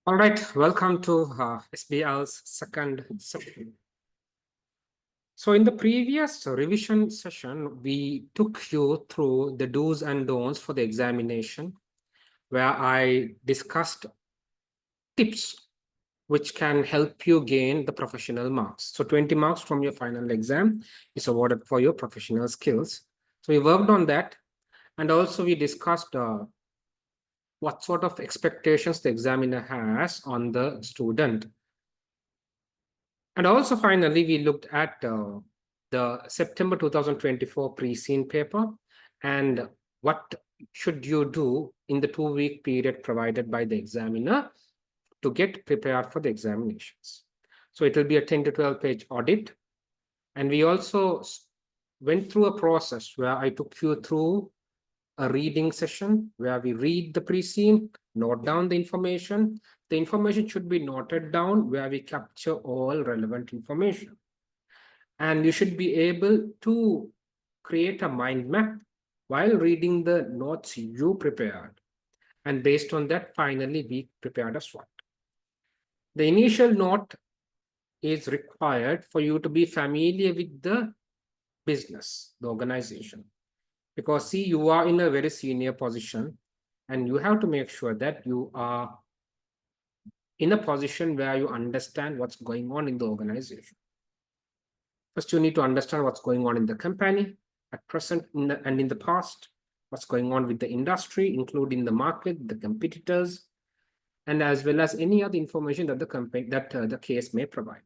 All right, welcome to SBL's second session. So in the previous revision session, we took you through the do's and don'ts for the examination, where I discussed tips which can help you gain the professional marks. So 20 marks from your final exam is awarded for your professional skills. So we worked on that, and also we discussed what sort of expectations the examiner has on the student. And also, finally, we looked at the September 2024 pre-scene paper and what should you do in the 2-week period provided by the examiner to get prepared for the examinations. So it will be a 10 to 12 page audit. And we also went through a process where I took you through a reading session where we read the pre-scene, note down the information. The information should be noted down where we capture all relevant information. And you should be able to create a mind map while reading the notes you prepared. And based on that, finally, we prepared a SWOT. The initial note is required for you to be familiar with the business, the organization. Because see, you are in a very senior position and you have to make sure that you are in a position where you understand what's going on in the organization. First, you need to understand what's going on in the company at present and in the past, what's going on with the industry, including the market, the competitors, and as well as any other information that the case may provide.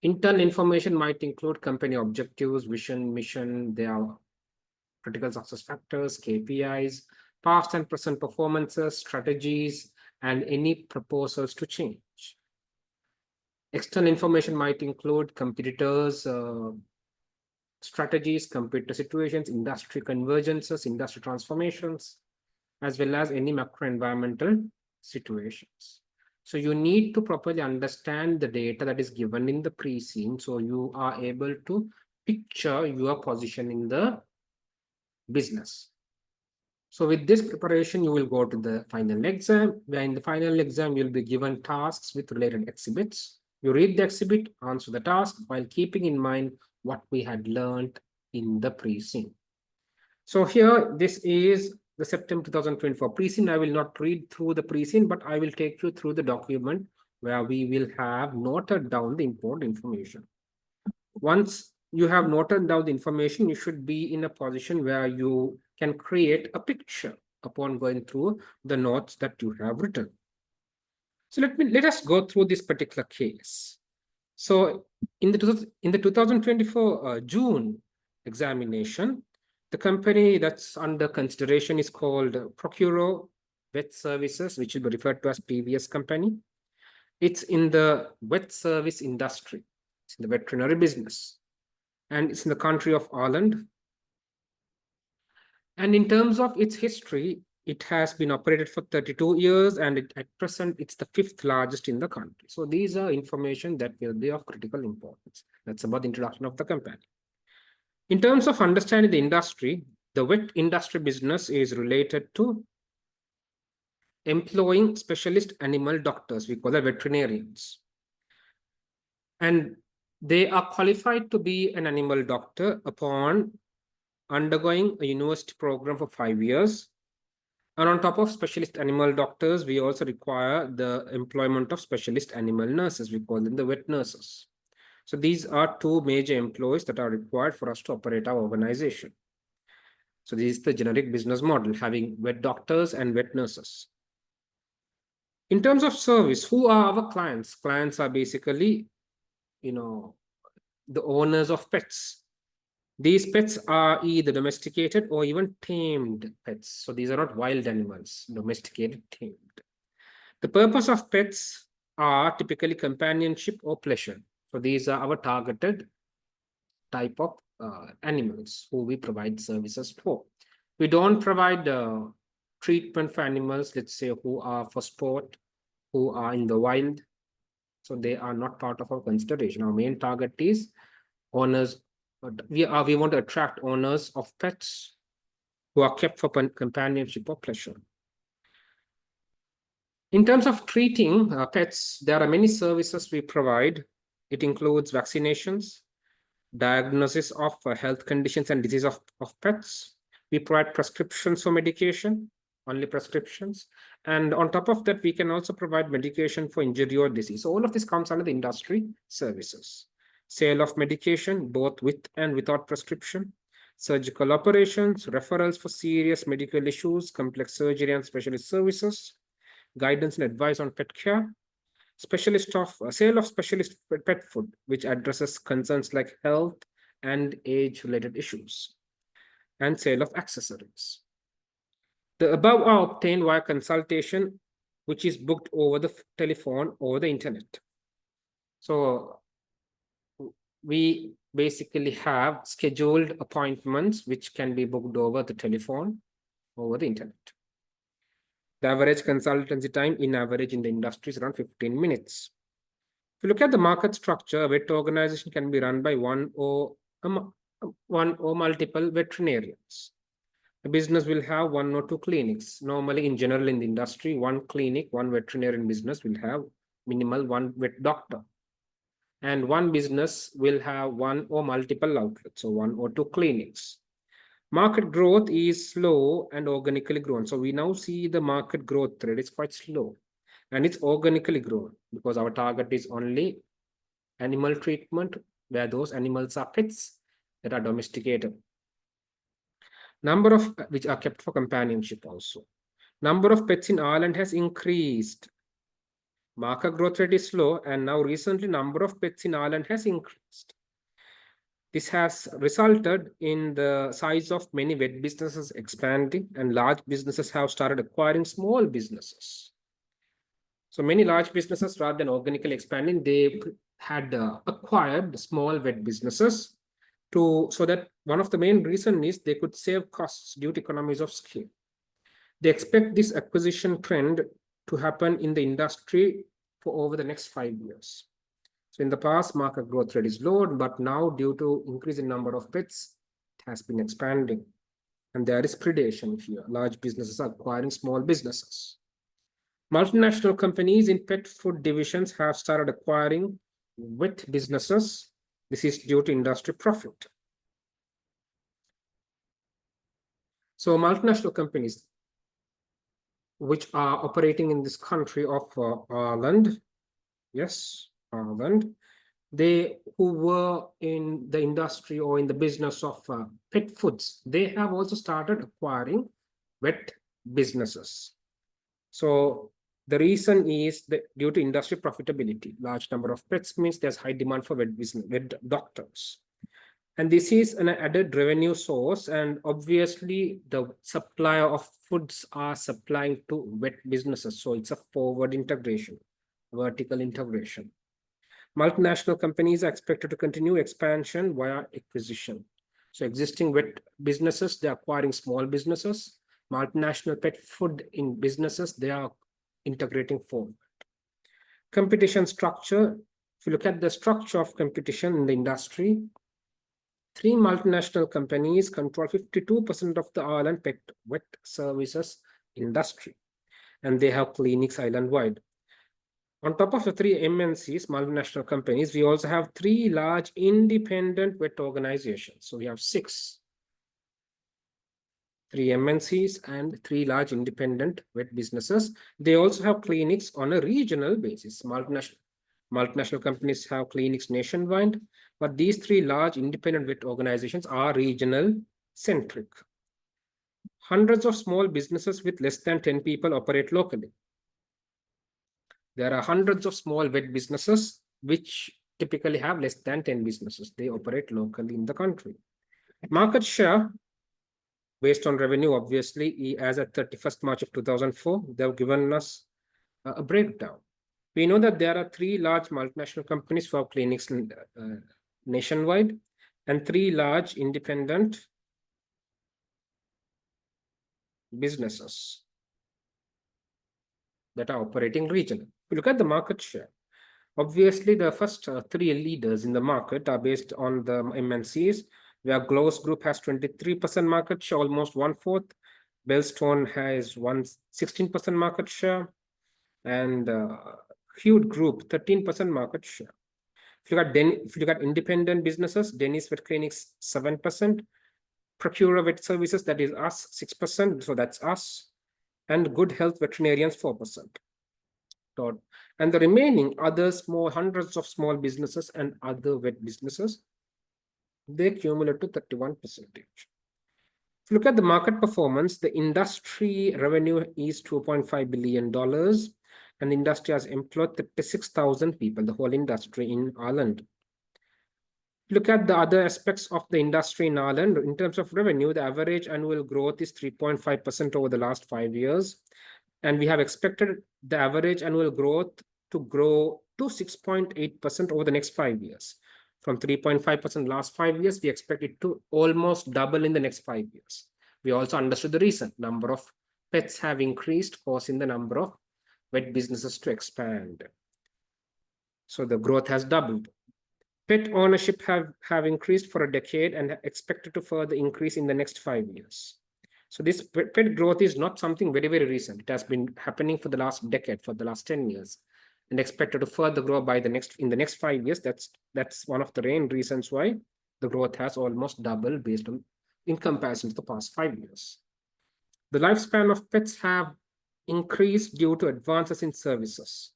Internal information might include company objectives, vision, mission, their critical success factors, KPIs, past and present performances, strategies, and any proposals to change. External information might include competitors, strategies, competitor situations, industry convergences, industry transformations, as well as any macro environmental situations. So you need to properly understand the data that is given in the pre-scene so you are able to picture your position in the business. So with this preparation, you will go to the final exam, where in the final exam, you'll be given tasks with related exhibits. You read the exhibit, answer the task, while keeping in mind what we had learned in the pre-scene. So here, this is the September 2024 pre-scene. I will not read through the pre-scene, but I will take you through the document where we will have noted down the important information. Once you have noted down the information, you should be in a position where you can create a picture upon going through the notes that you have written. So let us go through this particular case. So in the 2024 June examination, the company that's under consideration is called Procuro Vet Services, which will be referred to as PVS company. It's in the vet service industry. It's in the veterinary business. And it's in the country of Ireland. And in terms of its history, it has been operated for 32 years, and at present, it's the 5th largest in the country. So these are information that will be of critical importance. That's about the introduction of the company. In terms of understanding the industry, the vet industry business is related to employing specialist animal doctors. We call them veterinarians. And they are qualified to be an animal doctor upon undergoing a university program for 5 years. And on top of specialist animal doctors, we also require the employment of specialist animal nurses. We call them the vet nurses. So these are two major employees that are required for us to operate our organization. So this is the generic business model, having vet doctors and vet nurses. In terms of service, who are our clients? Clients are basically, the owners of pets. These pets are either domesticated or even tamed pets. So these are not wild animals, domesticated, tamed. The purpose of pets are typically companionship or pleasure. So these are our targeted type of animals who we provide services for. We don't provide treatment for animals, let's say, who are for sport, who are in the wild. So they are not part of our consideration. Our main target is owners. We want to attract owners of pets who are kept for companionship or pleasure. In terms of treating pets, there are many services we provide. It includes vaccinations, diagnosis of health conditions and disease of pets. We provide prescriptions for medication, only prescriptions. And on top of that, we can also provide medication for injury or disease. All of this comes under the industry services. Sale of medication, both with and without prescription, surgical operations, referrals for serious medical issues, complex surgery and specialist services, guidance and advice on pet care, sale of specialist pet food, which addresses concerns like health and age-related issues, and sale of accessories. The above are obtained via consultation, which is booked over the telephone or the internet. So we basically have scheduled appointments which can be booked over the telephone, over the internet. The average consultancy time in average in the industry is around 15 minutes. If you look at the market structure, a vet organization can be run by one or multiple veterinarians. A business will have one or two clinics. Normally, in general, in the industry, one clinic, one veterinarian business will have minimal one vet doctor. And one business will have one or multiple outlets, so one or two clinics. Market growth is slow and organically grown. So we now see the market growth rate is quite slow. And it's organically grown because our target is only animal treatment, where those animals are pets that are domesticated. Number of which are kept for companionship also. Number of pets in Ireland has increased. Market growth rate is slow, and now recently number of pets in Ireland has increased. This has resulted in the size of many vet businesses expanding, and large businesses have started acquiring small businesses. So many large businesses, rather than organically expanding, they had acquired small vet businesses so that one of the main reasons is they could save costs due to economies of scale. They expect this acquisition trend to happen in the industry for over the next 5 years. So in the past, market growth rate is low, but now due to increase in number of pets, it has been expanding. And there is predation here. Large businesses are acquiring small businesses. Multinational companies in pet food divisions have started acquiring vet businesses. This is due to industry profit. So multinational companies which are operating in this country of Ireland, yes, Ireland, they who were in the industry or in the business of pet foods, they have also started acquiring vet businesses. So the reason is that due to industry profitability, large number of pets means there's high demand for vet doctors. And this is an added revenue source. And obviously, the supplier of foods are supplying to vet businesses. So it's a forward integration, vertical integration. Multinational companies are expected to continue expansion via acquisition. So existing vet businesses, they're acquiring small businesses. Multinational pet food in businesses, they are integrating forward. Competition structure. If you look at the structure of competition in the industry, 3 multinational companies control 52% of the Ireland pet vet services industry, and they have clinics island-wide. On top of the 3 MNCs, multinational companies, we also have 3 large independent vet organizations. So we have 6. 3 MNCs and 3 large independent vet businesses. They also have clinics on a regional basis. Multinational companies have clinics nationwide, but these 3 large independent vet organizations are regional centric. Hundreds of small businesses with less than 10 people operate locally. There are hundreds of small vet businesses which typically have less than 10 businesses. They operate locally in the country. Market share based on revenue, obviously, as at 31st March of 2004, they've given us a breakdown. We know that there are 3 large multinational companies who have clinics nationwide and 3 large independent businesses that are operating regionally. If you look at the market share, obviously the first 3 leaders in the market are based on the MNCs, where Glow's Group has 23% market share, almost 1/4. Bellstone has 16% market share. and huge group, 13% market share. If you look at independent businesses, Dennis Vet Clinics, 7%, Procura Vet Services, that is us, 6%, so that's us, and Good Health Veterinarians, 4%. And the remaining other small hundreds of small businesses and other vet businesses, they accumulate to 31%. If you look at the market performance, the industry revenue is $2.5 billion, and the industry has employed 36,000 people, the whole industry in Ireland. Look at the other aspects of the industry in Ireland. In terms of revenue, the average annual growth is 3.5% over the last 5 years. And we have expected the average annual growth to grow to 6.8% over the next 5 years. From 3.5% last 5 years, we expect it to almost double in the next 5 years. We also understood the reason. Number of pets have increased, causing the number of vet businesses to expand. So the growth has doubled. Pet ownership have increased for a decade and expected to further increase in the next 5 years. So this pet growth is not something very, very recent. It has been happening for the last decade, for the last 10 years, and expected to further grow in the next 5 years. That's one of the main reasons why the growth has almost doubled in comparison to the past 5 years. The lifespan of pets have increased due to advances in services.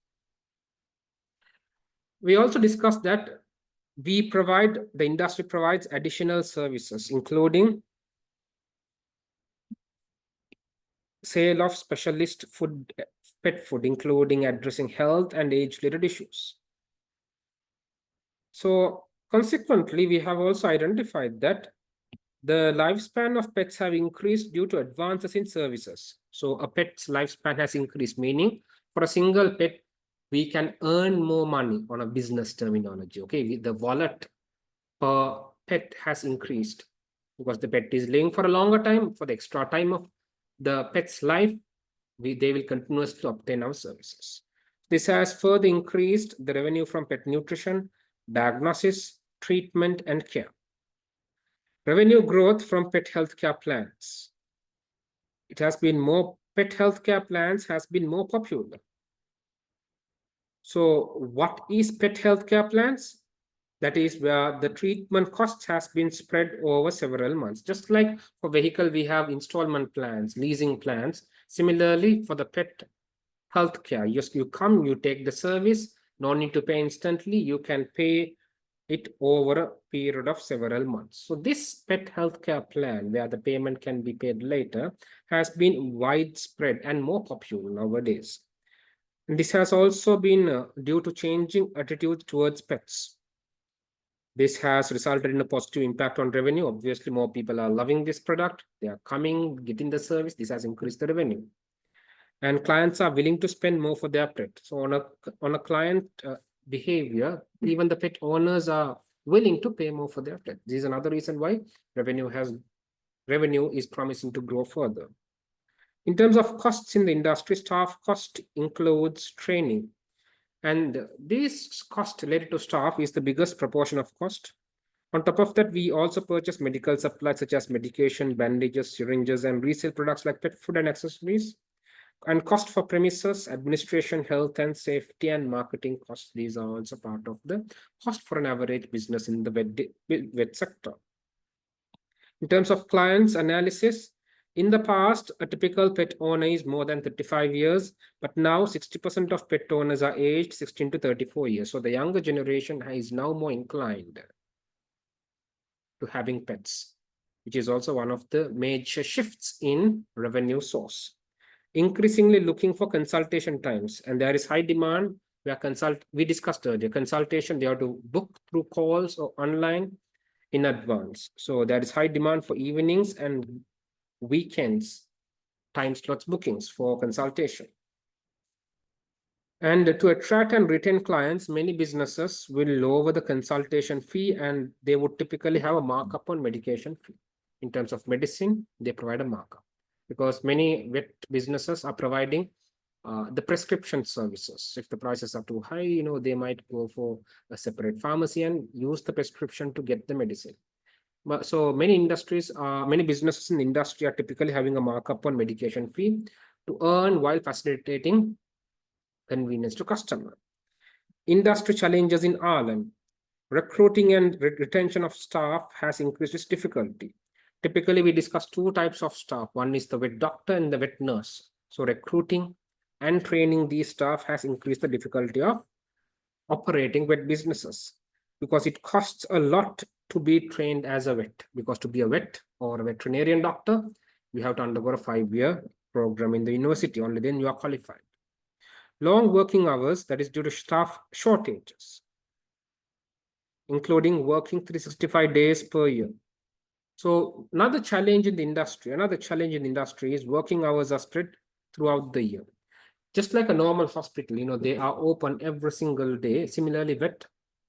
We also discussed that the industry provides additional services, including sale of specialist pet food, including addressing health and age-related issues. So consequently, we have also identified that the lifespan of pets have increased due to advances in services. So a pet's lifespan has increased, meaning for a single pet, we can earn more money on a business terminology. Okay, the wallet per pet has increased because the pet is living for a longer time. For the extra time of the pet's life, they will continuously obtain our services. This has further increased the revenue from pet nutrition, diagnosis, treatment, and care. Revenue growth from pet healthcare plans. Pet healthcare plans has been more popular. So what is pet healthcare plans? That is where the treatment costs has been spread over several months. Just like for vehicle, we have installment plans, leasing plans. Similarly, for the pet healthcare, you come, you take the service, no need to pay instantly. You can pay it over a period of several months. So this pet healthcare plan, where the payment can be paid later, has been widespread and more popular nowadays. And this has also been due to changing attitudes towards pets. This has resulted in a positive impact on revenue. Obviously, more people are loving this product. They are coming, getting the service. This has increased the revenue. And clients are willing to spend more for their pet. So on a client behavior, even the pet owners are willing to pay more for their pet. This is another reason why revenue is promising to grow further. In terms of costs in the industry, staff cost includes training. And this cost related to staff is the biggest proportion of cost. On top of that, we also purchase medical supplies such as medication, bandages, syringes, and resale products like pet food and accessories. And cost for premises, administration, health and safety, and marketing costs. These are also part of the cost for an average business in the vet sector. In terms of clients analysis, in the past, a typical pet owner is more than 35 years, but now 60% of pet owners are aged 16 to 34 years. So the younger generation is now more inclined to having pets, which is also one of the major shifts in revenue source. Increasingly looking for consultation times, and there is high demand where we discussed earlier, consultation, they have to book through calls or online in advance. So there is high demand for evenings and weekends time slots bookings for consultation. And to attract and retain clients, many businesses will lower the consultation fee, and they would typically have a markup on medication fee. In terms of medicine, they provide a markup because many vet businesses are providing the prescription services. If the prices are too high, they might go for a separate pharmacy and use the prescription to get the medicine. So many businesses in the industry are typically having a markup on medication fee to earn while facilitating convenience to customer. Industry challenges in Ireland. Recruiting and retention of staff has increased its difficulty. Typically, we discuss two types of staff. One is the vet doctor and the vet nurse. So recruiting and training these staff has increased the difficulty of operating vet businesses because it costs a lot to be trained as a vet. Because to be a vet or a veterinarian doctor, you have to undergo a 5-year program in the university. Only then you are qualified. Long working hours, that is due to staff shortages, including working 365 days per year. So another challenge in the industry is working hours are spread throughout the year. Just like a normal hospital, they are open every single day. Similarly, vet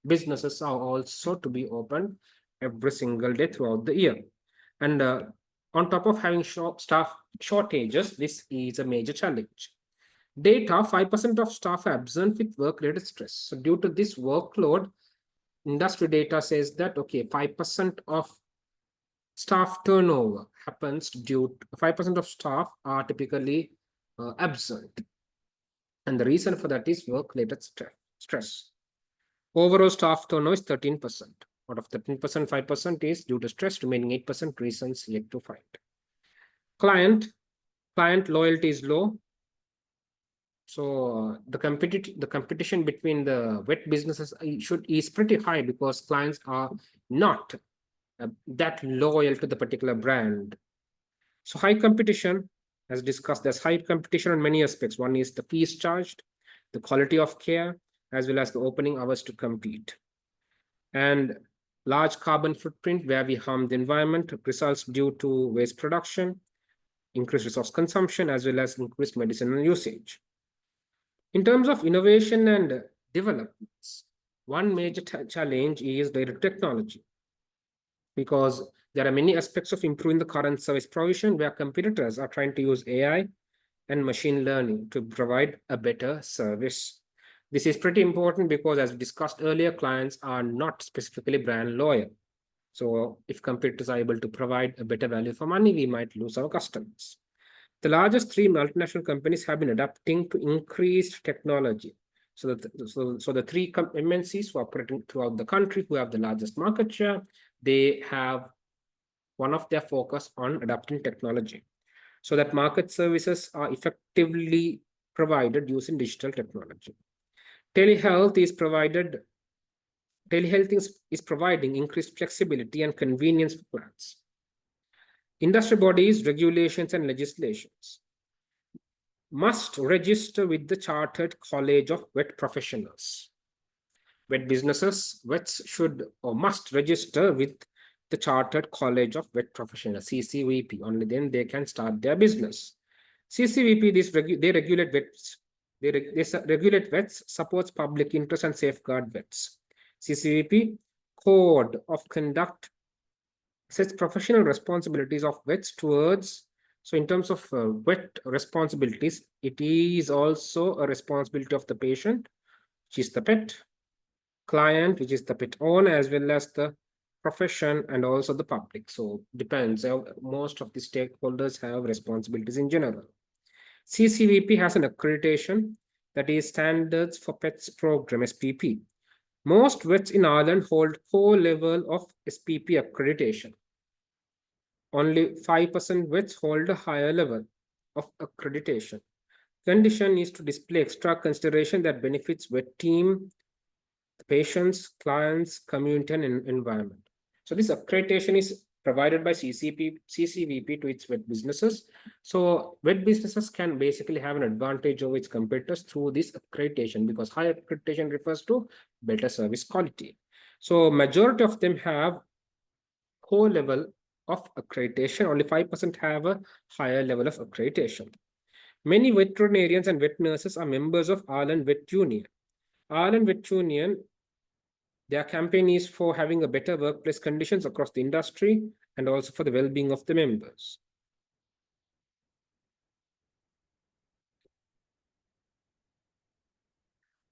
businesses are also to be open every single day throughout the year. And on top of having staff shortages, this is a major challenge. Data, 5% of staff are absent with work-related stress. So due to this workload, industry data says that, okay, 5% of staff turnover happens due to 5% of staff are typically absent. And the reason for that is work-related stress. Overall staff turnover is 13%. Out of 13%, 5% is due to stress, remaining 8% reasons yet to find. Client loyalty is low. So the competition between the vet businesses is pretty high because clients are not that loyal to the particular brand. So high competition, as discussed, there's high competition on many aspects. One is the fees charged, the quality of care, as well as the opening hours to compete. And large carbon footprint where we harm the environment results due to waste production, increased resource consumption, as well as increased medicinal usage. In terms of innovation and developments, one major challenge is data technology, because there are many aspects of improving the current service provision where competitors are trying to use AI and machine learning to provide a better service. This is pretty important because, as we discussed earlier, clients are not specifically brand loyal. So if competitors are able to provide a better value for money, we might lose our customers. The largest 3 multinational companies have been adapting to increased technology. So the 3 MNCs who are operating throughout the country, who have the largest market share, they have one of their focus on adapting technology so that market services are effectively provided using digital technology. Telehealth is providing increased flexibility and convenience for clients. Industry bodies, regulations, and legislations must register with the Chartered College of Vet Professionals. Vet businesses, vets should or must register with the Chartered College of Vet Professionals, CCVP. Only then they can start their business. CCVP, they regulate vets. They regulate vets, supports public interest, and safeguard vets. CCVP Code of Conduct sets professional responsibilities of vets towards. So in terms of vet responsibilities, it is also a responsibility of the patient, which is the pet, client, which is the pet owner, as well as the profession and also the public. So depends. Most of the stakeholders have responsibilities in general. CCVP has an accreditation, that is Standards for Pets Program, SPP. Most vets in Ireland hold core level of SPP accreditation. Only 5% vets hold a higher level of accreditation. Condition is to display extra consideration that benefits vet team, the patients, clients, community, and environment. So this accreditation is provided by CCVP to its vet businesses. So vet businesses can basically have an advantage over its competitors through this accreditation, because high accreditation refers to better service quality. So majority of them have core level of accreditation. Only 5% have a higher level of accreditation. Many veterinarians and vet nurses are members of Ireland Vet Union. Ireland Vet Union, their campaign is for having a better workplace conditions across the industry and also for the well-being of the members.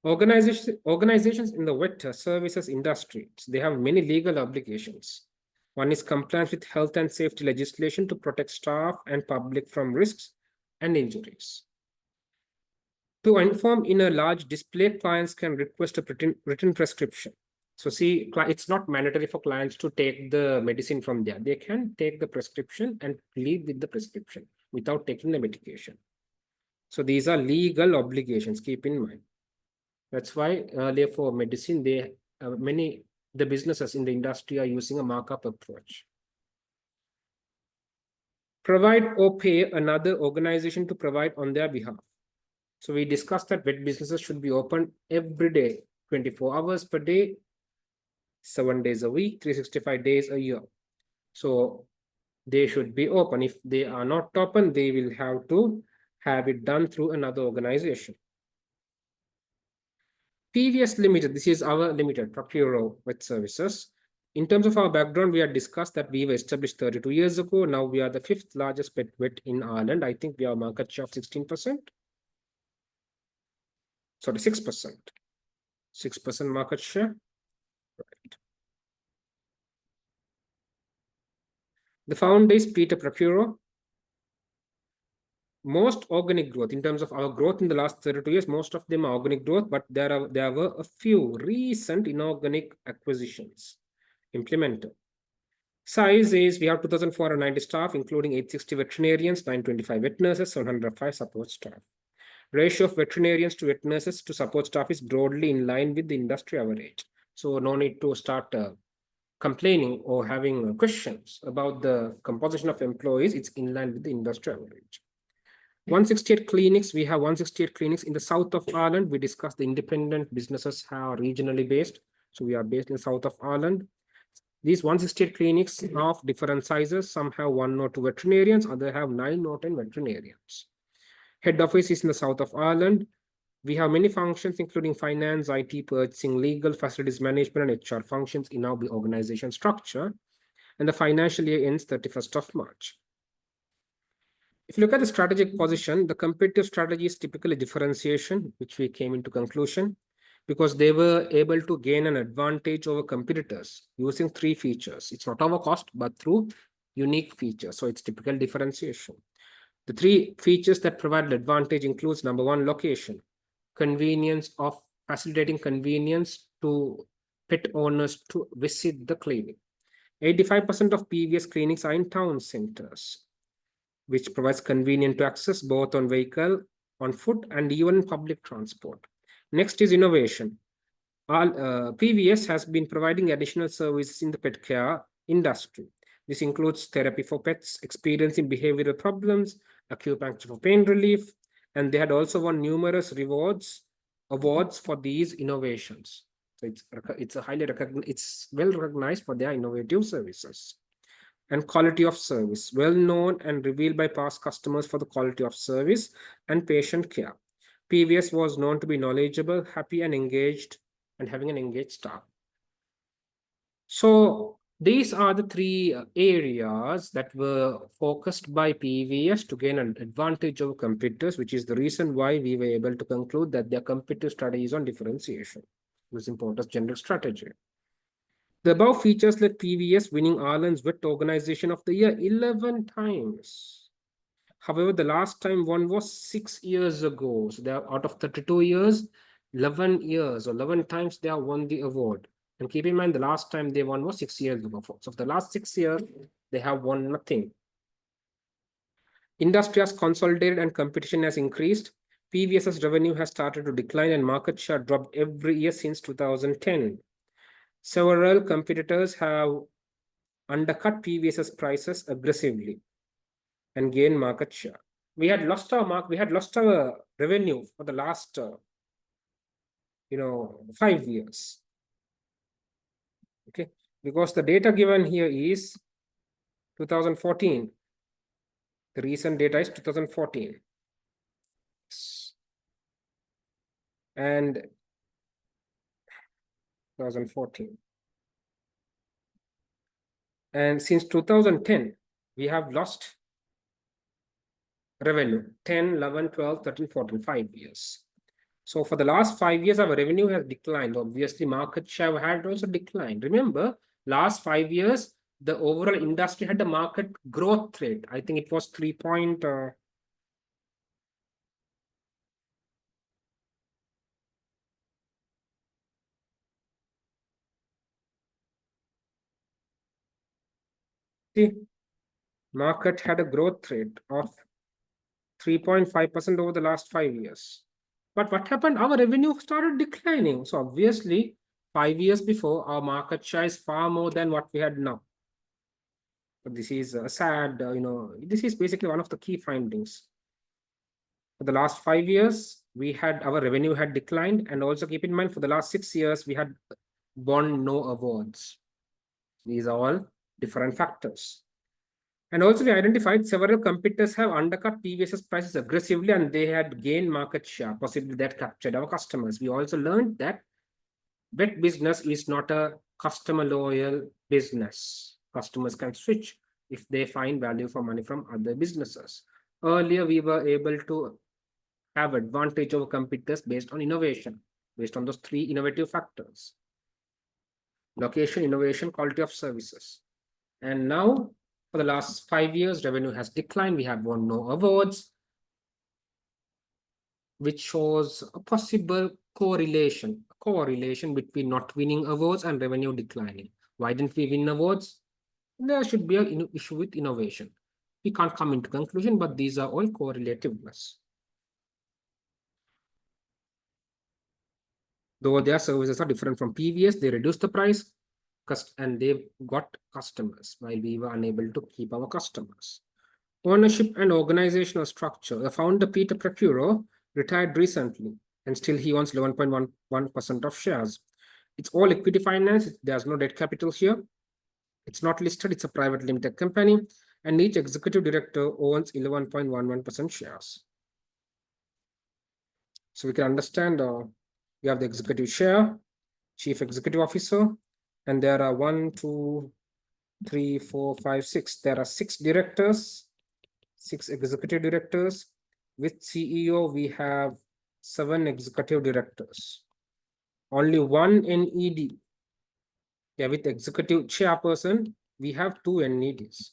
Organizations in the vet services industry, they have many legal obligations. One is compliance with health and safety legislation to protect staff and public from risks and injuries. To inform in a large display, clients can request a written prescription. So see, it's not mandatory for clients to take the medicine from there. They can take the prescription and leave with the prescription without taking the medication. So these are legal obligations, keep in mind. That's why earlier for medicine, the businesses in the industry are using a markup approach. Provide or pay another organization to provide on their behalf. So we discussed that vet businesses should be open every day, 24 hours per day, 7 days a week, 365 days a year. So they should be open. If they are not open, they will have to have it done through another organization. PVS Limited, this is our limited, Procuro Vet Services. In terms of our background, we had discussed that we were established 32 years ago. Now we are the 5th largest pet vet in Ireland. I think we have a market share of 16%. Sorry, 6%. 6% market share. Right. The founder is Peter Procuro. Most organic growth in terms of our growth in the last 32 years, most of them are organic growth, but there were a few recent inorganic acquisitions implemented. Size is we have 2,490 staff, including 860 veterinarians, 925 vet nurses, 705 support staff. Ratio of veterinarians to vet nurses to support staff is broadly in line with the industry average. So no need to start complaining or having questions about the composition of employees. It's in line with the industry average. 168 clinics. We have 168 clinics in the south of Ireland. We discussed the independent businesses are regionally based. So we are based in the south of Ireland. These 168 clinics are of different sizes. Some have 1 or 2 veterinarians, others have 9 or 10 veterinarians. Head office is in the south of Ireland. We have many functions, including finance, IT, purchasing, legal, facilities management, and HR functions in our organization structure. And the financial year ends 31st of March. If you look at the strategic position, the competitive strategy is typically differentiation, which we came into conclusion, because they were able to gain an advantage over competitors using 3 features. It's not over cost, but through unique features. So it's typical differentiation. The 3 features that provide an advantage includes number 1, location, convenience of facilitating convenience to pet owners to visit the clinic. 85% of PVS clinics are in town centers, which provides convenient to access both on vehicle, on foot, and even public transport. Next is innovation. PVS has been providing additional services in the pet care industry. This includes therapy for pets, experiencing behavioral problems, acupuncture for pain relief, and they had also won numerous awards for these innovations. So it's well recognized for their innovative services. And quality of service, well known and revealed by past customers for the quality of service and patient care. PVS was known to be knowledgeable, happy, and engaged, and having an engaged staff. So these are the 3 areas that were focused by PVS to gain an advantage over competitors, which is the reason why we were able to conclude that their competitive strategy is on differentiation. It was important as general strategy. The above features led PVS winning Ireland's Vet Organization of the Year 11 times. However, the last time one was 6 years ago. So they are out of 32 years, 11 years or 11 times they have won the award. And keep in mind, the last time they won was 6 years ago. So for the last 6 years, they have won nothing. Industry has consolidated and competition has increased. PVS's revenue has started to decline and market share dropped every year since 2010. Several competitors have undercut PVS's prices aggressively and gained market share. We had lost our revenue for the last 5 years. Okay, because the data given here is 2014. The recent data is 2014. And 2014. And since 2010, we have lost revenue 10, 11, 12, 13, 14, 5 years. So for the last 5 years, our revenue has declined. Obviously, market share had also declined. Remember, last 5 years, the overall industry had a market growth rate. I think it was 3 point. See, market had a growth rate of 3.5% over the last 5 years. But what happened? Our revenue started declining. So obviously, 5 years before, our market share is far more than what we had now. But this is sad, this is basically one of the key findings. For the last 5 years, our revenue had declined, and also keep in mind for the last 6 years, we had won no awards. These are all different factors. And also we identified several competitors have undercut PVS's prices aggressively and they had gained market share, possibly that captured our customers. We also learned that vet business is not a customer loyal business. Customers can switch if they find value for money from other businesses. Earlier, we were able to have advantage over competitors based on innovation, based on those three innovative factors: location, innovation, quality of services. And now, for the last 5 years, revenue has declined. We have won no awards, which shows a possible correlation between not winning awards and revenue declining. Why didn't we win awards? There should be an issue with innovation. We can't come into conclusion, but these are all correlativeness. Though their services are different from previous, they reduced the price and they got customers while we were unable to keep our customers. Ownership and organizational structure. The founder, Peter Procuro, retired recently and still he owns 11.11% of shares. It's all equity finance. There's no debt capital here. It's not listed. It's a private limited company. And each executive director owns 11.11% shares. So we can understand we have the executive chair, chief executive officer, and there are 1, 2, 3, 4, 5, 6. There are 6 directors, 6 executive directors. With CEO, we have 7 executive directors. Only 1 NED. Yeah, with executive chairperson, we have 2 NEDs.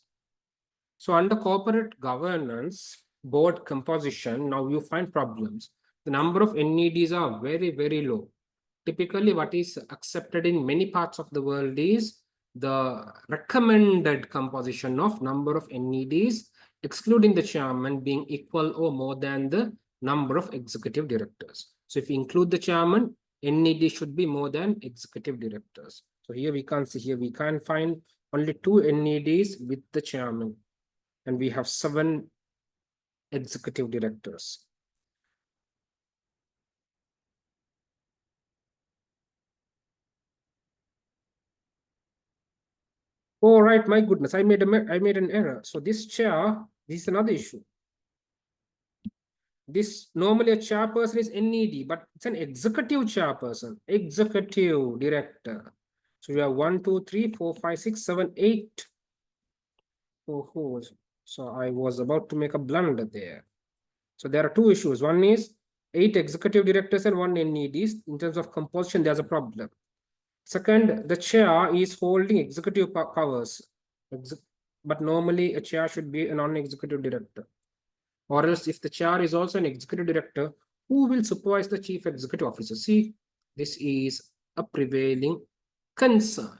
So under corporate governance, board composition, now you find problems. The number of NEDs are very, very low. Typically, what is accepted in many parts of the world is the recommended composition of number of NEDs, excluding the chairman, being equal or more than the number of executive directors. So if you include the chairman, NED should be more than executive directors. So here we can't see, here we can find only 2 NEDs with the chairman, and we have 7 executive directors. Oh, right, my goodness, I made an error. So this is another issue. This normally a chairperson is NED, but it's an executive chairperson, executive director. So we have 1, 2, 3, 4, 5, 6, 7, 8. Oh, so I was about to make a blunder there. So there are 2 issues. One is 8 executive directors and 1 NEDs. In terms of composition, there's a problem. Second, the chair is holding executive powers, but normally a chair should be a non-executive director. Or else if the chair is also an executive director, who will supervise the chief executive officer? See, this is a prevailing concern.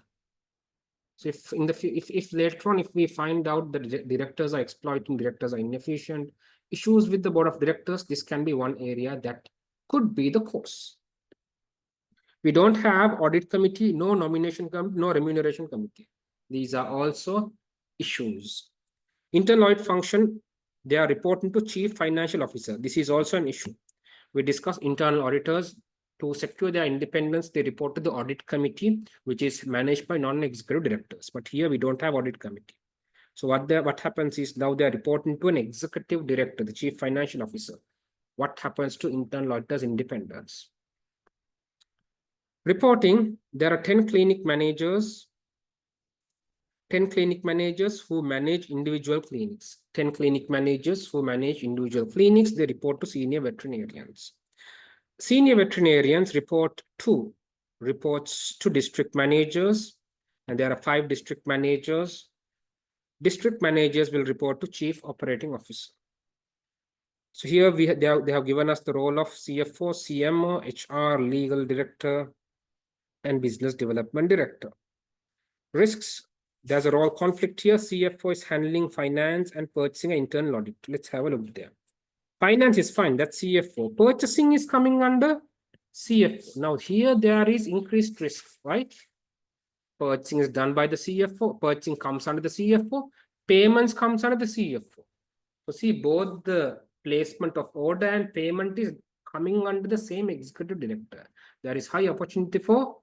So if later on, if we find out that directors are exploiting, directors are inefficient, issues with the board of directors, this can be one area that could be the cause. We don't have audit committee, no nomination committee, no remuneration committee. These are also issues. Internal audit function, they are reporting to chief financial officer. This is also an issue. We discuss internal auditors. To secure their independence, they report to the audit committee, which is managed by non-executive directors. But here we don't have audit committee. So what happens is now they are reporting to an executive director, the chief financial officer. What happens to internal auditors' independence? Reporting, there are 10 clinic managers. 10 clinic managers who manage individual clinics. 10 clinic managers who manage individual clinics. They report to senior veterinarians. Senior veterinarians reports to district managers, and there are 5 district managers. District managers will report to chief operating officer. So here they have given us the role of CFO, CMO, HR, legal director, and business development director. Risks, There's a role conflict here. CFO is handling finance and purchasing an internal audit. Let's have a look there. Finance is fine. That's CFO. Purchasing is coming under CFO. Now here there is increased risk, right? Purchasing is done by the CFO. Purchasing comes under the CFO. Payments comes under the CFO. So see, both the placement of order and payment is coming under the same executive director. There is high opportunity for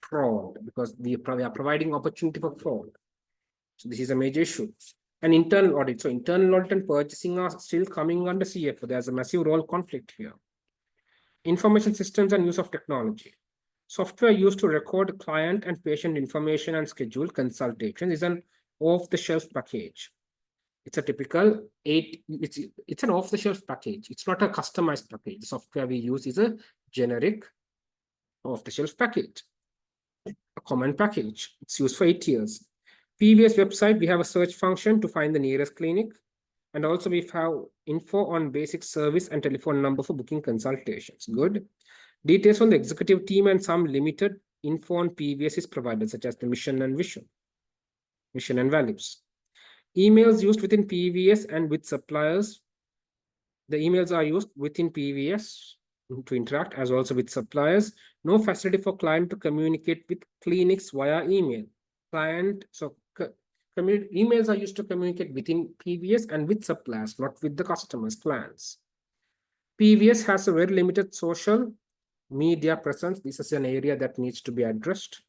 fraud because we are providing opportunity for fraud. So this is a major issue. And internal audit. So internal audit and purchasing are still coming under CFO. There's a massive role conflict here. Information systems and use of technology. Software used to record client and patient information and schedule consultation is an off-the-shelf package. It's a typical it's an off-the-shelf package. It's not a customized package. The software we use is a generic off-the-shelf package, a common package. It's used for 8 years. PVS website, we have a search function to find the nearest clinic. And also we have info on basic service and telephone number for booking consultations. Good. Details on the executive team and some limited info on PVS is provided, such as the mission and vision, mission and values. Emails used within PVS and with suppliers. The emails are used within PVS to interact as also with suppliers. No facility for client to communicate with clinics via email. Emails are used to communicate within PVS and with suppliers, not with the customers, clients. PVS has a very limited social media presence. This is an area that needs to be addressed.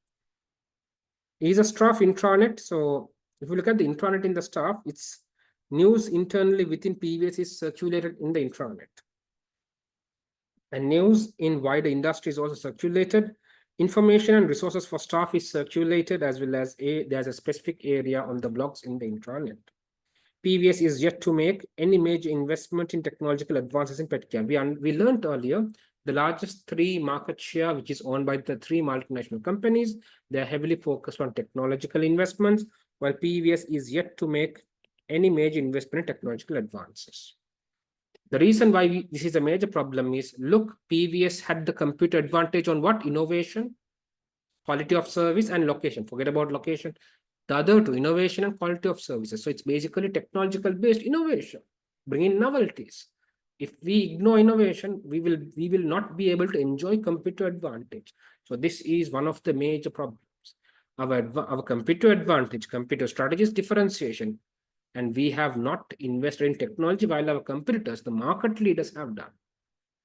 Is a staff intranet. So if you look at the intranet in the staff, it's news internally within PVS is circulated in the intranet. And news in wider industry is also circulated. Information and resources for staff is circulated as well as there's a specific area on the blogs in the intranet. PVS is yet to make any major investment in technological advances in pet care. We learned earlier the largest 3 market share, which is owned by the 3 multinational companies, they're heavily focused on technological investments, while PVS is yet to make any major investment in technological advances. The reason why this is a major problem is, look, PVS had the computer advantage on what? Innovation, quality of service, and location. Forget about location. The other two, innovation and quality of services. So it's basically technological based innovation, bringing novelties. If we ignore innovation, we will not be able to enjoy computer advantage. So this is one of the major problems. Our computer advantage, computer strategy is differentiation. And we have not invested in technology while our competitors, the market leaders, have done.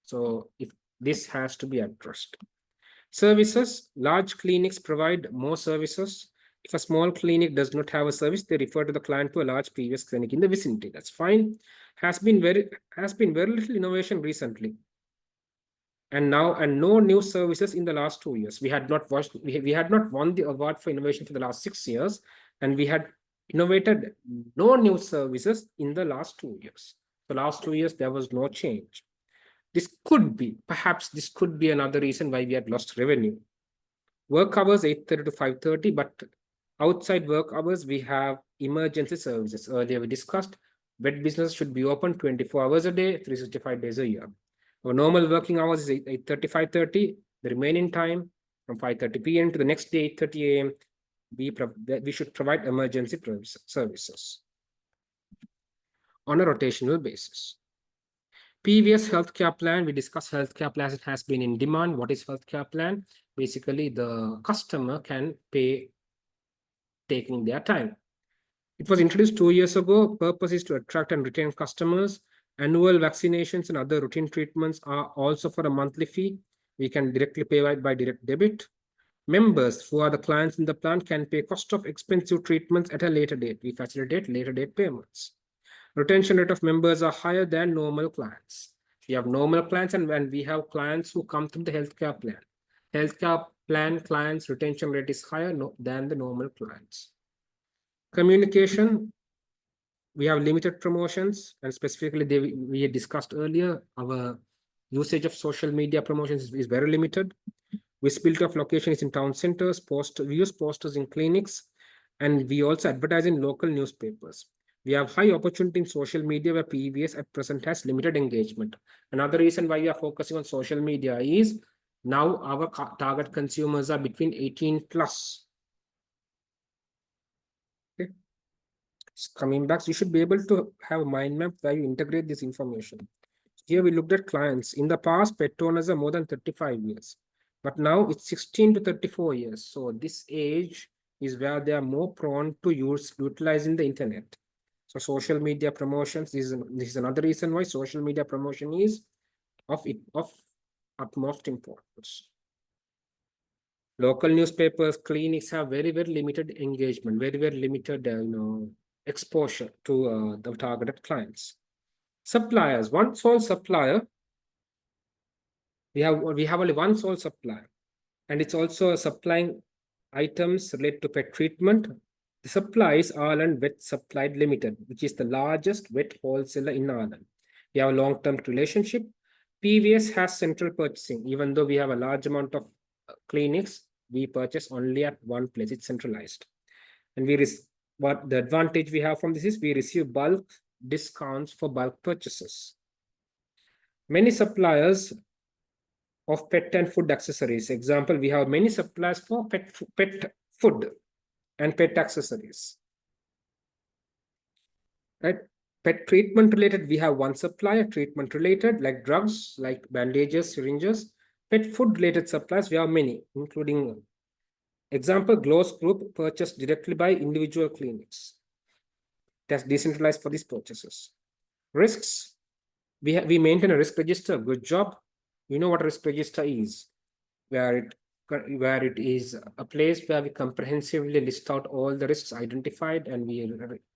So if this has to be addressed. Services, large clinics provide more services. If a small clinic does not have a service, they refer to the client to a large previous clinic in the vicinity. That's fine. Has been very little innovation recently. And no new services in the last 2 years. We had not won the award for innovation for the last 6 years, and we had innovated no new services in the last 2 years. The last 2 years, there was no change. Perhaps this could be another reason why we had lost revenue. Work hours 8:30 to 5:30, but outside work hours, we have emergency services. Earlier we discussed, vet business should be open 24 hours a day, 365 days a year. Our normal working hours is 8:30, 5:30. The remaining time from 5:30 p.m. to the next day, 8:30 a.m., we should provide emergency services on a rotational basis. PVS healthcare plan, we discussed healthcare plans. It has been in demand. What is healthcare plan? Basically, the customer can pay taking their time. It was introduced 2 years ago. Purpose is to attract and retain customers. Annual vaccinations and other routine treatments are also for a monthly fee. We can directly pay by direct debit. Members who are the clients in the plan can pay cost of expensive treatments at a later date. We facilitate later date payments. Retention rate of members are higher than normal clients. We have normal clients and when we have clients who come through the healthcare plan. Healthcare plan clients' retention rate is higher than the normal clients. Communication, we have limited promotions, and specifically we discussed earlier, our usage of social media promotions is very limited. Visibility of location is in town centers, we use posters in clinics, and we also advertise in local newspapers. We have high opportunity in social media where PVS at present has limited engagement. Another reason why we are focusing on social media is now our target consumers are between 18 plus. Coming back, you should be able to have a mind map where you integrate this information. Here we looked at clients. In the past, pet owners are more than 35 years, but now it's 16 to 34 years. So this age is where they are more prone to utilizing the internet. So social media promotions, this is another reason why social media promotion is of utmost importance. Local newspapers, clinics have very limited engagement, very limited exposure to the targeted clients. Suppliers, one sole supplier. We have only one sole supplier, and it's also supplying items related to pet treatment. The supply is Ireland Vet Supplied Limited, which is the largest vet wholesaler in Ireland. We have a long-term relationship. PVS has central purchasing. Even though we have a large amount of clinics, we purchase only at one place. It's centralized. And what the advantage we have from this is we receive bulk discounts for bulk purchases. Many suppliers of pet and food accessories. Example, we have many suppliers for pet food and pet accessories. Right? Pet treatment related, we have one supplier. Treatment related, like drugs, like bandages, syringes. Pet food related supplies, we have many, including example, Gloss Group purchased directly by individual clinics. That's decentralized for these purchases. Risks, we maintain a risk register. Good job. You know what a risk register is, where it is a place where we comprehensively list out all the risks identified, and we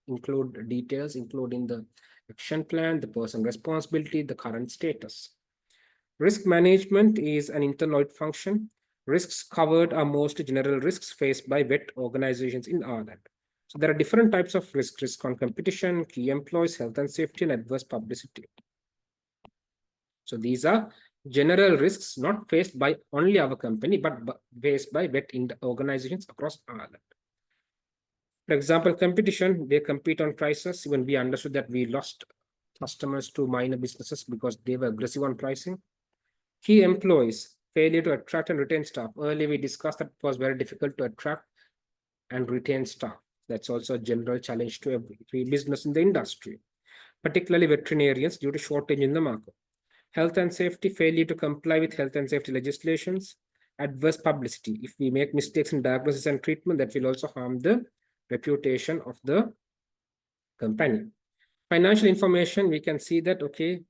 include details, including the action plan, the person responsibility, the current status. Risk management is an internal function. Risks covered are most general risks faced by vet organizations in Ireland. So there are different types of risk: risk on competition, key employees, health and safety, and adverse publicity. So these are general risks not faced by only our company, but faced by vet organizations across Ireland. For example, competition, they compete on prices. Even we understood that we lost customers to minor businesses because they were aggressive on pricing. Key employees, failure to attract and retain staff. Earlier, we discussed that it was very difficult to attract and retain staff. That's also a general challenge to every business in the industry, particularly veterinarians, due to shortage in the market. Health and safety, failure to comply with health and safety legislations. Adverse publicity. If we make mistakes in diagnosis and treatment, that will also harm the reputation of the company. Financial information, we can see that, okay,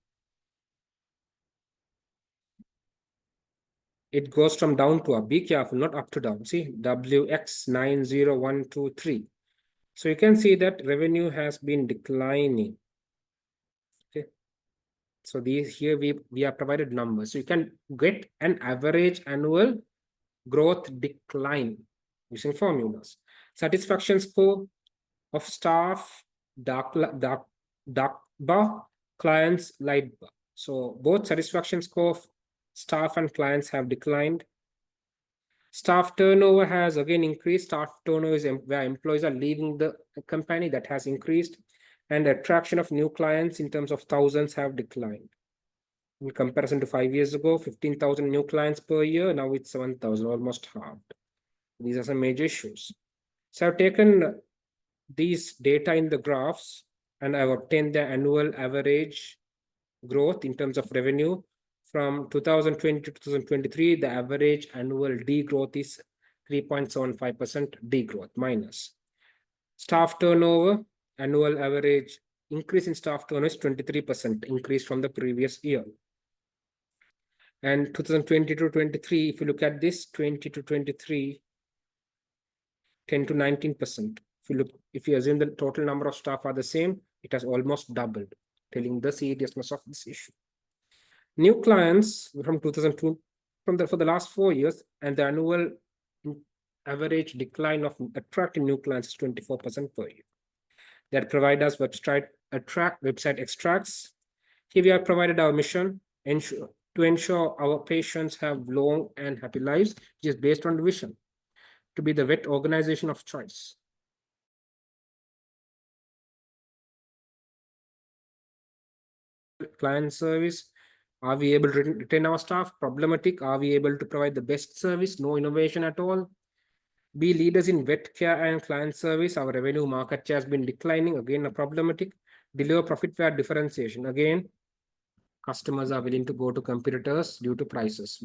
it goes from down to up. Be careful, not up to down. See, WX90123. So you can see that revenue has been declining. Okay. So these here we are provided numbers. So you can get an average annual growth decline using formulas. Satisfaction score of staff, dark bar, clients, light bar. So both satisfaction score of staff and clients have declined. Staff turnover has again increased. Staff turnover is where employees are leaving the company, that has increased. And attraction of new clients in terms of thousands have declined. In comparison to 5 years ago, 15,000 new clients per year. Now it's 7,000, almost halved. These are some major issues. So I've taken these data in the graphs and I've obtained the annual average growth in terms of revenue. From 2020 to 2023, the average annual degrowth is 3.75% degrowth minus. Staff turnover, annual average increase in staff turnover is 23% increase from the previous year. And 2020 to 23, if you look at this, 20 to 23, 10 to 19%. If you assume the total number of staff are the same, it has almost doubled, telling the seriousness of this issue. New clients from 2002 for the last 4 years, and the annual average decline of attracting new clients is 24% per year. That provide us website extracts. Here we have provided our mission to ensure our patients have long and happy lives, which is based on the vision to be the vet organization of choice. Client service. Are we able to retain our staff? Problematic. Are we able to provide the best service? No innovation at all. Be leaders in vet care and client service. Our revenue market share has been declining. Again, a problematic. Deliver profit where differentiation. Again, customers are willing to go to competitors due to prices.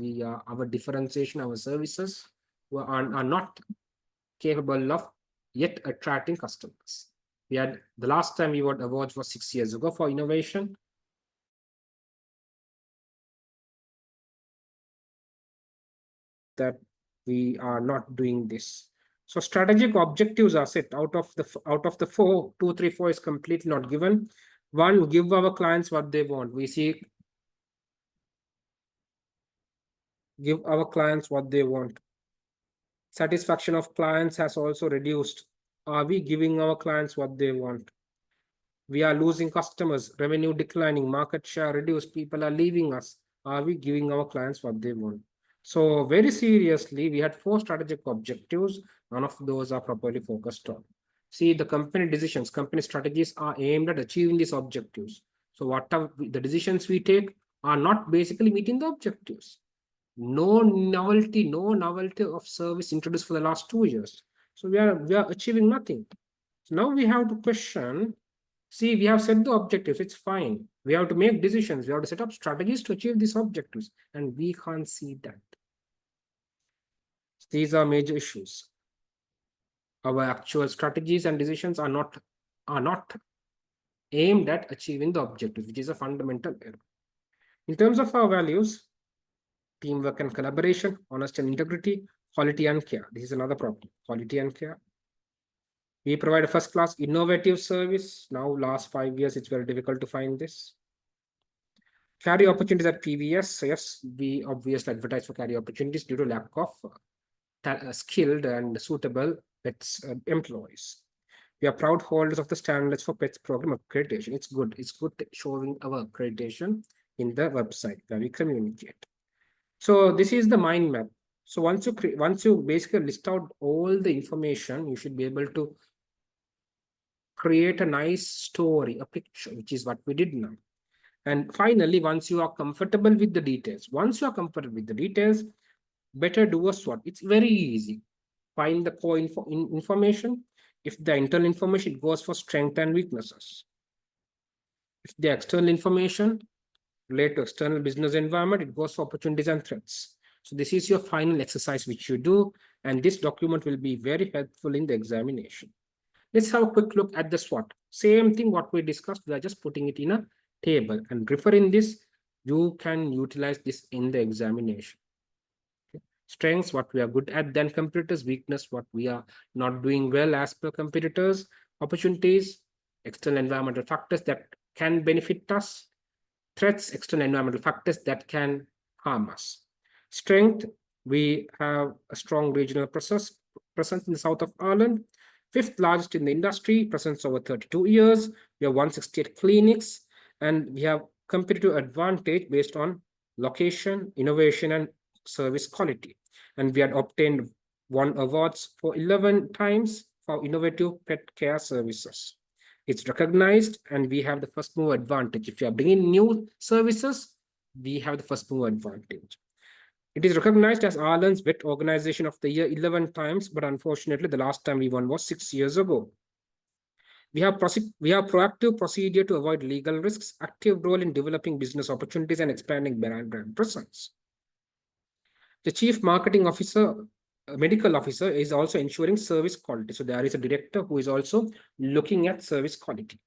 Our differentiation, our services are not capable of yet attracting customers. We had the last time we won awards was 6 years ago for innovation. That we are not doing this. So strategic objectives are set out of the four. 2, 3, 4 is completely not given. One, give our clients what they want. We see give our clients what they want. Satisfaction of clients has also reduced. Are we giving our clients what they want? We are losing customers, revenue declining, market share reduced, people are leaving us. Are we giving our clients what they want? So very seriously, we had 4 strategic objectives. None of those are properly focused on. See, the company decisions, company strategies are aimed at achieving these objectives. So what are the decisions we take are not basically meeting the objectives. No novelty of service introduced for the last 2 years. So we are achieving nothing. So now we have to question. See, we have set the objectives, it's fine. We have to make decisions, we have to set up strategies to achieve these objectives, and we can't see that. These are major issues. Our actual strategies and decisions are not aimed at achieving the objectives, which is a fundamental error. In terms of our values, teamwork and collaboration, honesty and integrity, quality and care. This is another problem, quality and care. We provide a first-class innovative service. Now, last 5 years, it's very difficult to find this. Career opportunities at PVS. Yes, we obviously advertise for career opportunities due to lack of skilled and suitable pets employees. We are proud holders of the standards for pets program accreditation. It's good. It's good showing our accreditation in the website where we communicate. So this is the mind map. So once you basically list out all the information, you should be able to create a nice story, a picture, which is what we did now. And finally, once you are comfortable with the details, better do a SWOT. It's very easy. Find the core information. If the internal information, it goes for strength and weaknesses. If the external information relate to external business environment, it goes for opportunities and threats. So this is your final exercise which you do, and this document will be very helpful in the examination. Let's have a quick look at the SWOT. Same thing what we discussed, we are just putting it in a table, and referring this, you can utilize this in the examination. Okay. Strengths, what we are good at than competitors. Weakness, what we are not doing well as per competitors. Opportunities, external environmental factors that can benefit us. Threats, external environmental factors that can harm us. Strength, we have a strong regional presence in the south of Ireland. 5th largest in the industry, presence over 32 years. We have 168 clinics, and we have competitive advantage based on location, innovation, and service quality. And we had obtained 1 awards for 11 times for innovative pet care services. It's recognized, and we have the first mover advantage. If you are bringing new services, we have the first mover advantage. It is recognized as Ireland's Vet Organization of the Year 11 times, but unfortunately, the last time we won was 6 years ago. We have proactive procedure to avoid legal risks, active role in developing business opportunities, and expanding brand presence. The chief marketing officer, medical officer, is also ensuring service quality. So there is a director who is also looking at service quality.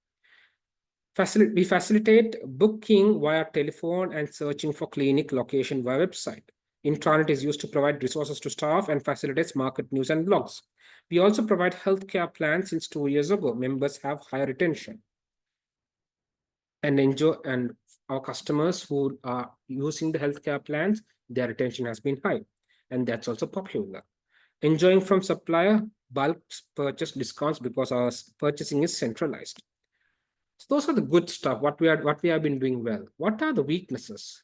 We facilitate booking via telephone and searching for clinic location via website. Intranet is used to provide resources to staff and facilitates market news and blogs. We also provide healthcare plans since 2 years ago. Members have higher retention. And our customers who are using the healthcare plans, their retention has been high. And that's also popular. Enjoying from supplier bulk purchase discounts because our purchasing is centralized. So those are the good stuff, what we have been doing well. What are the weaknesses?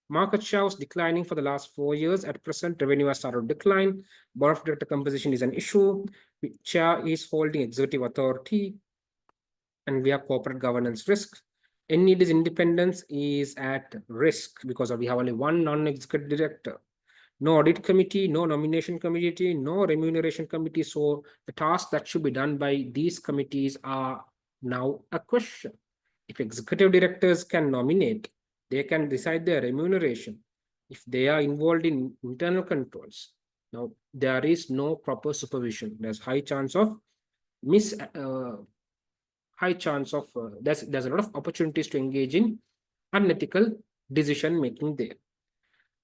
Market share was declining for the last 4 years. At present, revenue has started to decline. Board of director composition is an issue. Chair is holding executive authority, and we have corporate governance risk. NED's independence is at risk because we have only 1 non-executive director. No audit committee, no nomination committee, no remuneration committee. So the tasks that should be done by these committees are now a question. If executive directors can nominate, they can decide their remuneration. If they are involved in internal controls, now there is no proper supervision. There's high chance of miss high chance of there's a lot of opportunities to engage in unethical decision making there.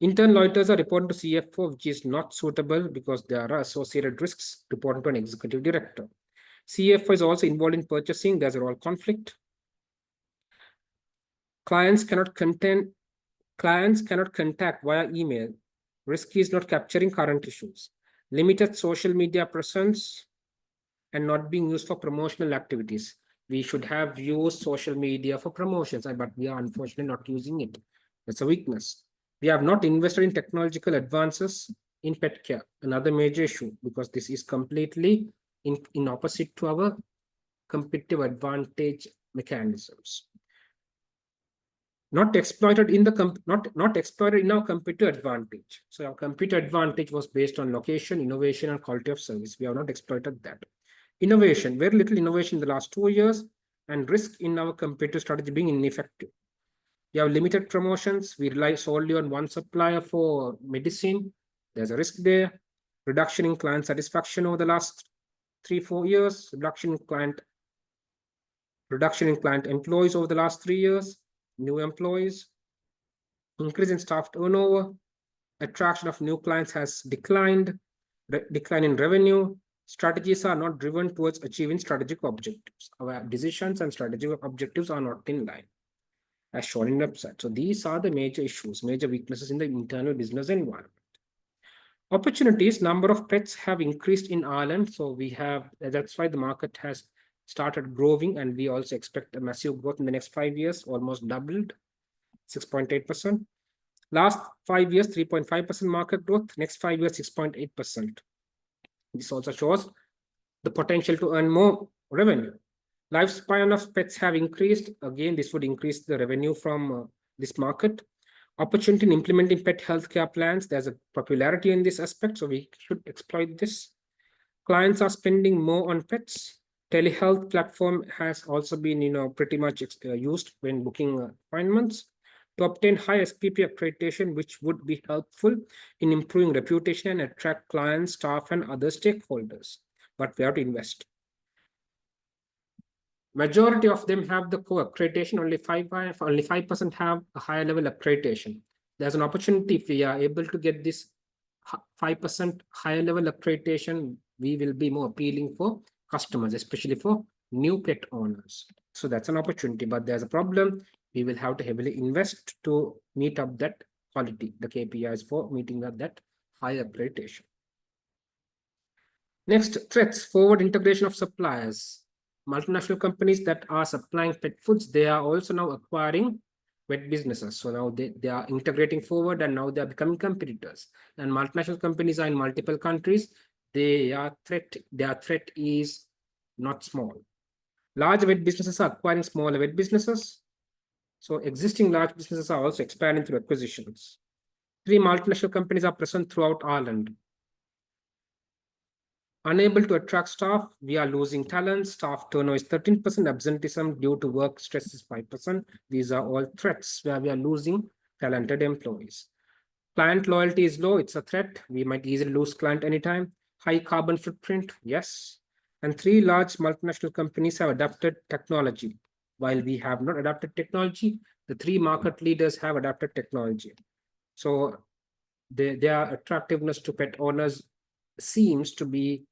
Internal auditors are reported to CFO, which is not suitable because there are associated risks reported to an executive director. CFO is also involved in purchasing. There's a role conflict. Clients cannot contact via email. Risk is not capturing current issues. Limited social media presence and not being used for promotional activities. We should have used social media for promotions, but we are unfortunately not using it. That's a weakness. We have not invested in technological advances in pet care, another major issue, because this is completely in opposite to our competitive advantage mechanisms. Not exploited in the not exploited in our competitive advantage. So our competitive advantage was based on location, innovation, and quality of service. We have not exploited that. Innovation, very little innovation in the last 2 years, and risk in our competitive strategy being ineffective. We have limited promotions. We rely solely on one supplier for medicine. There's a risk there. Reduction in client satisfaction over the last 3-4 years. Reduction in client employees over the last 3 years. New employees. Increase in staff turnover. Attraction of new clients has declined. Decline in revenue. Strategies are not driven towards achieving strategic objectives. Our decisions and strategic objectives are not in line, as shown in the website. So these are the major issues, major weaknesses in the internal business environment. Opportunities, number of pets have increased in Ireland. So that's why the market has started growing, and we also expect a massive growth in the next 5 years, almost doubled, 6.8%. Last 5 years, 3.5% market growth. Next 5 years, 6.8%. This also shows the potential to earn more revenue. Lifespan of pets have increased. Again, this would increase the revenue from this market. Opportunity in implementing pet healthcare plans. There's a popularity in this aspect, so we should exploit this. Clients are spending more on pets. Telehealth platform has also been, pretty much used when booking appointments. To obtain high SPP accreditation, which would be helpful in improving reputation and attract clients, staff, and other stakeholders. But we have to invest. Majority of them have the co-accreditation, only 5% have a higher level accreditation. There's an opportunity if we are able to get this 5% higher level accreditation, we will be more appealing for customers, especially for new pet owners. So that's an opportunity, but there's a problem. We will have to heavily invest to meet up that quality, the KPIs for meeting up that high accreditation. Next, threats, forward integration of suppliers. Multinational companies that are supplying pet foods, they are also now acquiring pet businesses. So now they are integrating forward, and now they are becoming competitors. And multinational companies are in multiple countries. Their threat is not small. Large vet businesses are acquiring smaller vet businesses. So existing large businesses are also expanding through acquisitions. 3 multinational companies are present throughout Ireland. Unable to attract staff, we are losing talent. Staff turnover is 13%. Absenteeism due to work stress is 5%. These are all threats where we are losing talented employees. Client loyalty is low. It's a threat. We might easily lose client anytime. High carbon footprint, yes. And 3 large multinational companies have adapted technology. While we have not adapted technology, the 3 market leaders have adapted technology. So their attractiveness to pet owners seems to be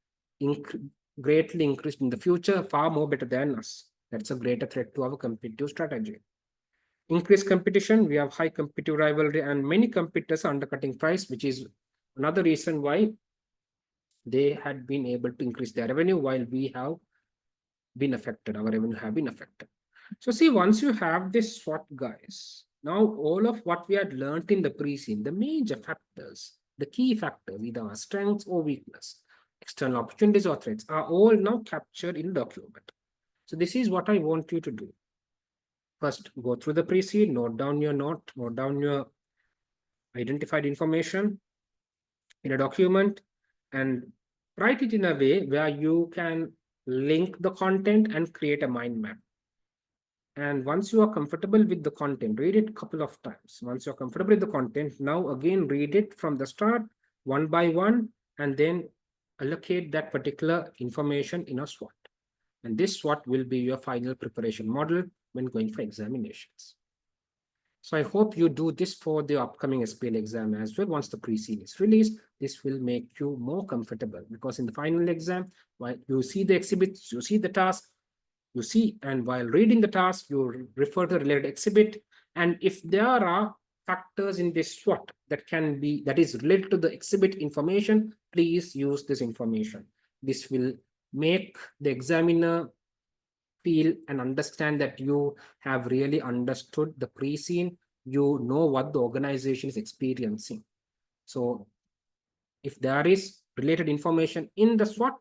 greatly increased in the future, far more better than us. That's a greater threat to our competitive strategy. Increased competition, we have high competitive rivalry, and many competitors are undercutting price, which is another reason why they had been able to increase their revenue while we have been affected. Our revenue have been affected. So see, once you have this SWOT, guys, now all of what we had learned in the pre-scene, the major factors, the key factors, either our strengths or weakness, external opportunities or threats, are all now captured in the document. So this is what I want you to do. First, go through the pre-scene, note down your identified information. in a document and write it in a way where you can link the content and create a mind map. And once you are comfortable with the content, read it a couple of times. Once you're comfortable with the content, now again read it from the start, one by one, and then allocate that particular information in a SWOT. And this SWOT will be your final preparation model when going for examinations. So I hope you do this for the upcoming SBL exam as well. Once the pre-scene is released, this will make you more comfortable, because in the final exam, while you see the exhibits, you see the task, you see, and while reading the task, you refer to the related exhibit. And if there are factors in this SWOT that is related to the exhibit information, please use this information. This will make the examiner feel and understand that you have really understood the pre-scene, you know what the organization is experiencing. So if there is related information in the SWOT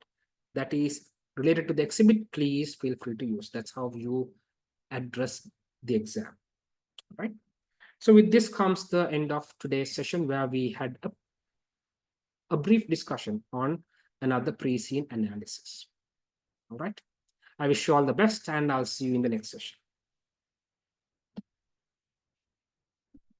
that is related to the exhibit, please feel free to use. That's how you address the exam, right? So with this comes the end of today's session, where we had a brief discussion on another pre-scene analysis. All right. I wish you all the best, and I'll see you in the next session.